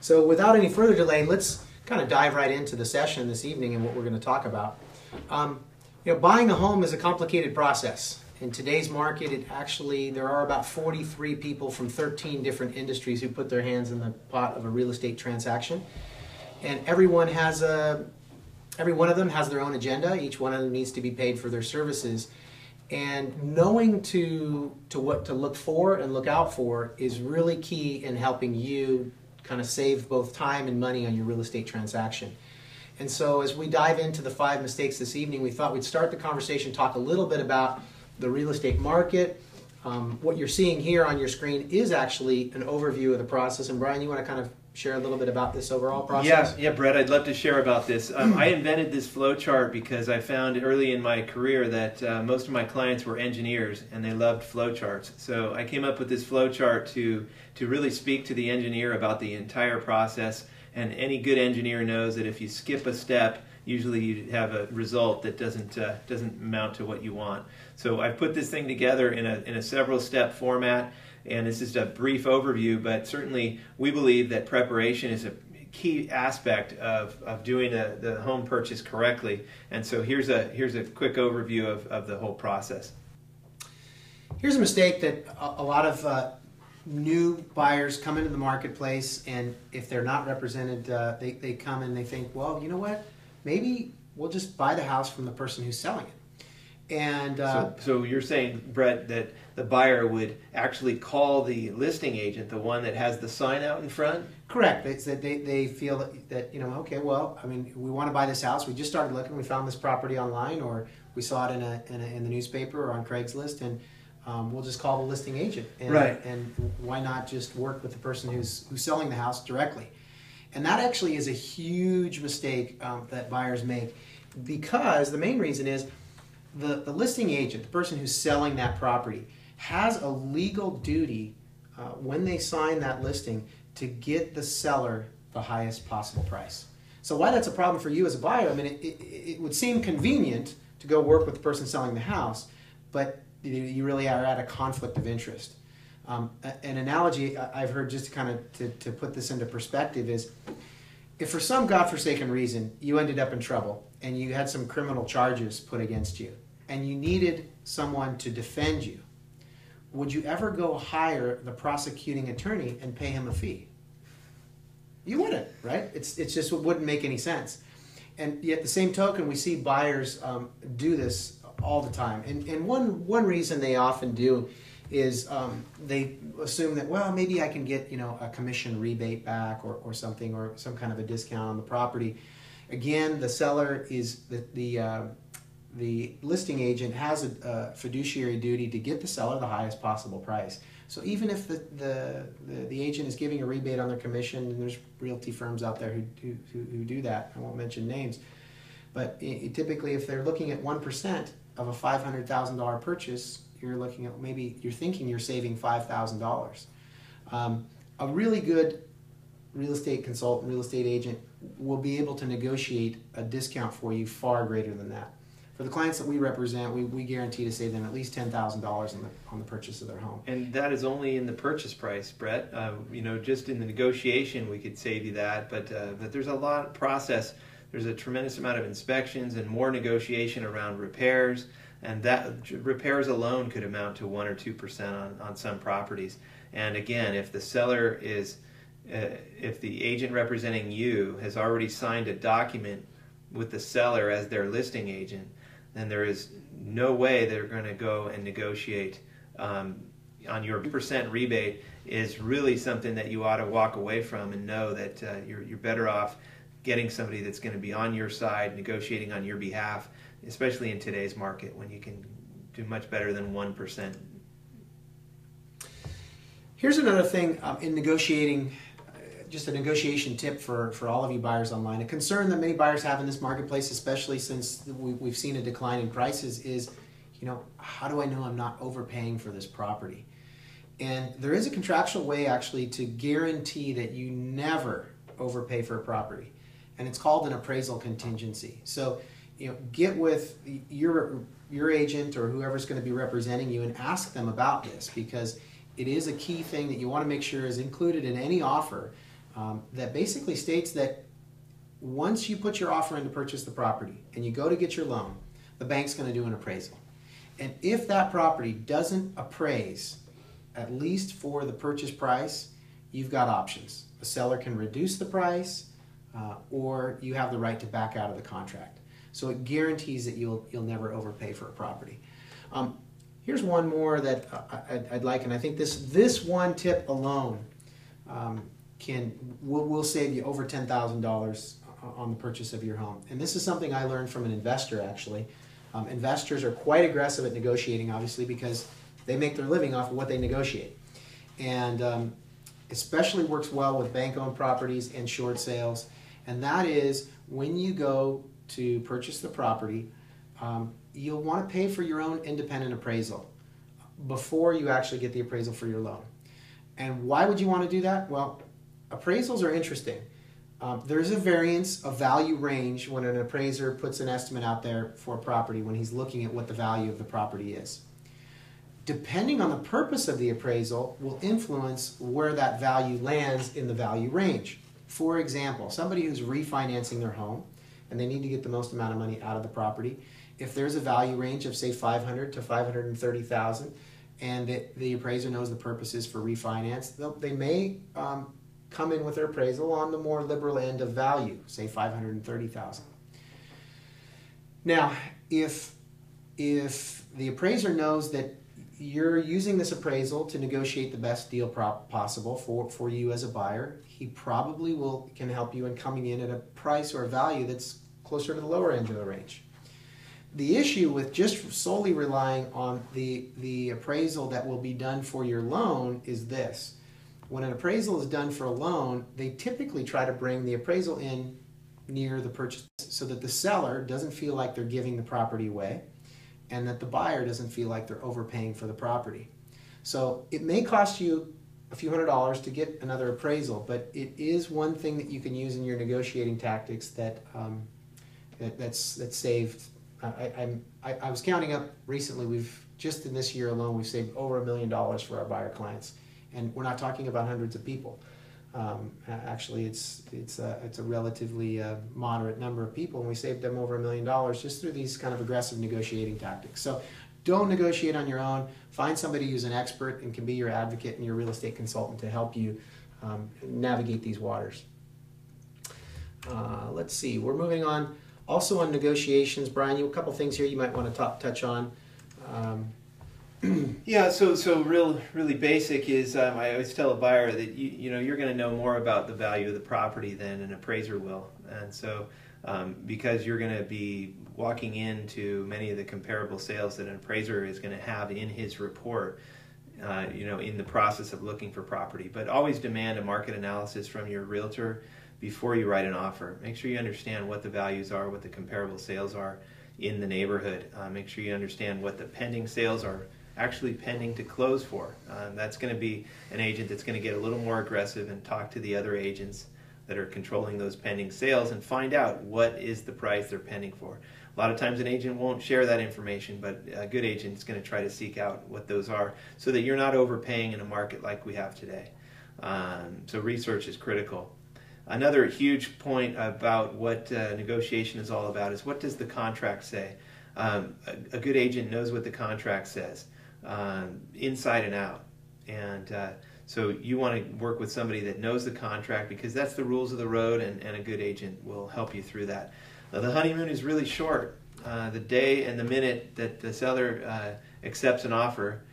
So without any further delay, let's kind of dive right into the session this evening and what we're going to talk about. Buying a home is a complicated process. In today's market, there are about 43 people from 13 different industries who put their hands in the pot of a real estate transaction. And every one of them has their own agenda. Each one of them needs to be paid for their services. And knowing what to look for and look out for is really key in helping you kind of save both time and money on your real estate transaction. And so as we dive into the 5 mistakes this evening, we thought we'd start the conversation, talk a little bit about the real estate market. What you're seeing here on your screen is actually an overview of the process. And Brian, you want to kind of share a little bit about this overall process? Yeah, Brett, I'd love to share about this. I invented this flow chart because I found early in my career that most of my clients were engineers and they loved flow charts. So I came up with this flow chart to really speak to the engineer about the entire process. And any good engineer knows that if you skip a step, usually you have a result that doesn't amount to what you want. So I've put this thing together in a several step format. And this is a brief overview, but certainly we believe that preparation is a key aspect of doing the home purchase correctly. And so here's a quick overview of the whole process. Here's a mistake that a lot of new buyers come into the marketplace, and if they're not represented, they come and they think, well, you know what? Maybe we'll just buy the house from the person who's selling it. And so you're saying, Brett, that the buyer would actually call the listing agent, the one that has the sign out in front? Correct. They feel that okay, well, I mean, we want to buy this house. We just started looking. We found this property online, or we saw it in the newspaper or on Craigslist, and we'll just call the listing agent. Right. And why not just work with the person who's selling the house directly? And that actually is a huge mistake that buyers make, because the main reason is the listing agent, the person who's selling that property, has a legal duty when they sign that listing to get the seller the highest possible price. So why that's a problem for you as a buyer, I mean, it would seem convenient to go work with the person selling the house, but you really are at a conflict of interest. An analogy I've heard, just to kind of to put this into perspective, is if for some godforsaken reason you ended up in trouble and you had some criminal charges put against you and you needed someone to defend you, would you ever go hire the prosecuting attorney and pay him a fee? You wouldn't, right? It's just, it wouldn't make any sense. And yet the same token, we see buyers do this all the time. And one reason they often do is they assume that, well, maybe I can get a commission rebate back or something, or some kind of a discount on the property. Again, the seller is the listing agent has a fiduciary duty to get the seller the highest possible price. So even if the agent is giving a rebate on their commission, and there's realty firms out there who do that, I won't mention names, but typically if they're looking at 1% of a $500,000 purchase, you're thinking you're saving $5,000. A really good real estate consultant, real estate agent will be able to negotiate a discount for you far greater than that. For the clients that we represent, we guarantee to save them at least $10,000 on the purchase of their home. And that is only in the purchase price, Brett. Just in the negotiation we could save you that, but there's a lot of process. There's a tremendous amount of inspections and more negotiation around repairs. And that repairs alone could amount to 1 or 2% on some properties. And again, if the seller if the agent representing you has already signed a document with the seller as their listing agent, then there is no way they're going to go and negotiate on your percent rebate. Is really something that you ought to walk away from and know that you're better off getting somebody that's going to be on your side, negotiating on your behalf, especially in today's market when you can do much better than 1%. Here's another thing in negotiating, just a negotiation tip for all of you buyers online. A concern that many buyers have in this marketplace, especially since we've seen a decline in prices, is, how do I know I'm not overpaying for this property? And there is a contractual way actually to guarantee that you never overpay for a property. And it's called an appraisal contingency. So, get with your agent or whoever's going to be representing you and ask them about this, because it is a key thing that you want to make sure is included in any offer that basically states that once you put your offer in to purchase the property and you go to get your loan, the bank's going to do an appraisal. And if that property doesn't appraise, at least for the purchase price, you've got options. The seller can reduce the price, or you have the right to back out of the contract. So it guarantees that you'll never overpay for a property. Here's one more that I'd like, and I think this one tip alone will save you over $10,000 on the purchase of your home. And this is something I learned from an investor, actually. Investors are quite aggressive at negotiating, obviously, because they make their living off of what they negotiate. And especially works well with bank-owned properties and short sales. And that is, when you go to purchase the property, you'll want to pay for your own independent appraisal before you actually get the appraisal for your loan. And why would you want to do that? Well, appraisals are interesting. There's a variance, a value range when an appraiser puts an estimate out there for a property when he's looking at what the value of the property is. Depending on the purpose of the appraisal will influence where that value lands in the value range. For example, somebody who's refinancing their home and they need to get the most amount of money out of the property, if there's a value range of say $500,000 to $530,000 and the appraiser knows the purpose is for refinance, they may come in with their appraisal on the more liberal end of value, say $530,000. Now, if the appraiser knows that you're using this appraisal to negotiate the best deal possible for you as a buyer, he probably can help you in coming in at a price or a value that's closer to the lower end of the range. The issue with just solely relying on the appraisal that will be done for your loan is this. When an appraisal is done for a loan, they typically try to bring the appraisal in near the purchase so that the seller doesn't feel like they're giving the property away and that the buyer doesn't feel like they're overpaying for the property. So it may cost you a few $100s to get another appraisal, but it is one thing that you can use in your negotiating tactics that's saved. I was counting up recently, we've just in this year alone, we've saved over $1 million for our buyer clients. And we're not talking about hundreds of people. Actually, it's a relatively moderate number of people, and we saved them over $1 million just through these kind of aggressive negotiating tactics. So don't negotiate on your own. Find somebody who's an expert and can be your advocate and your real estate consultant to help you navigate these waters. Let's see, we're moving on. Also on negotiations, Brian, a couple things here you might want to touch on. Yeah, so really basic is I always tell a buyer that you're going to know more about the value of the property than an appraiser will, and so because you're going to be walking into many of the comparable sales that an appraiser is going to have in his report, in the process of looking for property. But always demand a market analysis from your realtor before you write an offer. Make sure you understand what the values are, what the comparable sales are in the neighborhood. Make sure you understand what the pending sales are actually pending to close for. That's going to be an agent that's going to get a little more aggressive and talk to the other agents that are controlling those pending sales and find out what is the price they're pending for. A lot of times an agent won't share that information, but a good agent is going to try to seek out what those are so that you're not overpaying in a market like we have today. So research is critical. Another huge point about what negotiation is all about is, what does the contract say? A good agent knows what the contract says, inside and out. And so you want to work with somebody that knows the contract, because that's the rules of the road, and a good agent will help you through that. Now, the honeymoon is really short. The day and the minute that the seller accepts an offer,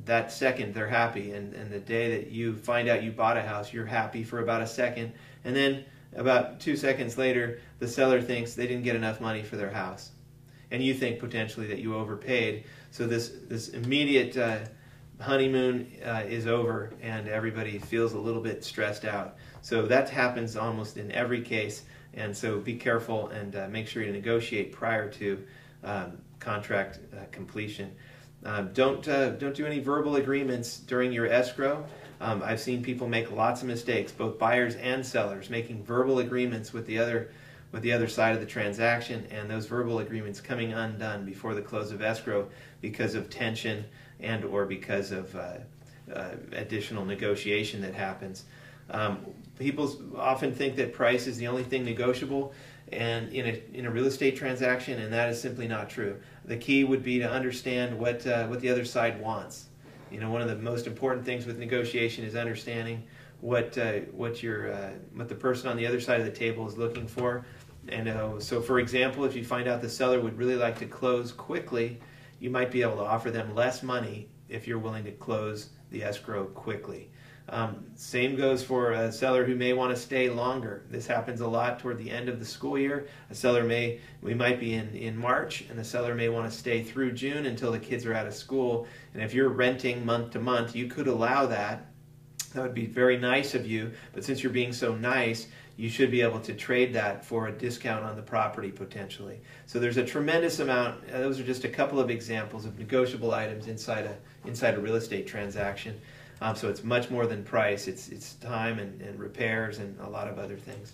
that second they're happy, and the day that you find out you bought a house, you're happy for about a second, and then about 2 seconds later the seller thinks they didn't get enough money for their house, and you think potentially that you overpaid. So this immediate honeymoon is over, and everybody feels a little bit stressed out. So that happens almost in every case, and so be careful and make sure you negotiate prior to contract completion. Don't do any verbal agreements during your escrow. I've seen people make lots of mistakes, both buyers and sellers, making verbal agreements with the other side of the transaction, and those verbal agreements coming undone before the close of escrow because of tension and or because of additional negotiation that happens. People often think that price is the only thing negotiable, and in a real estate transaction, and that is simply not true. The key would be to understand what the other side wants. One of the most important things with negotiation is understanding what the person on the other side of the table is looking for. And so, for example, if you find out the seller would really like to close quickly, you might be able to offer them less money if you're willing to close the escrow quickly. Same goes for a seller who may want to stay longer. This happens a lot toward the end of the school year. We might be in March, and the seller may want to stay through June until the kids are out of school. And if you're renting month to month, you could allow that. That would be very nice of you, but since you're being so nice, you should be able to trade that for a discount on the property potentially. So there's a tremendous amount. Those are just a couple of examples of negotiable items inside a real estate transaction. So it's much more than price. It's time and repairs and a lot of other things.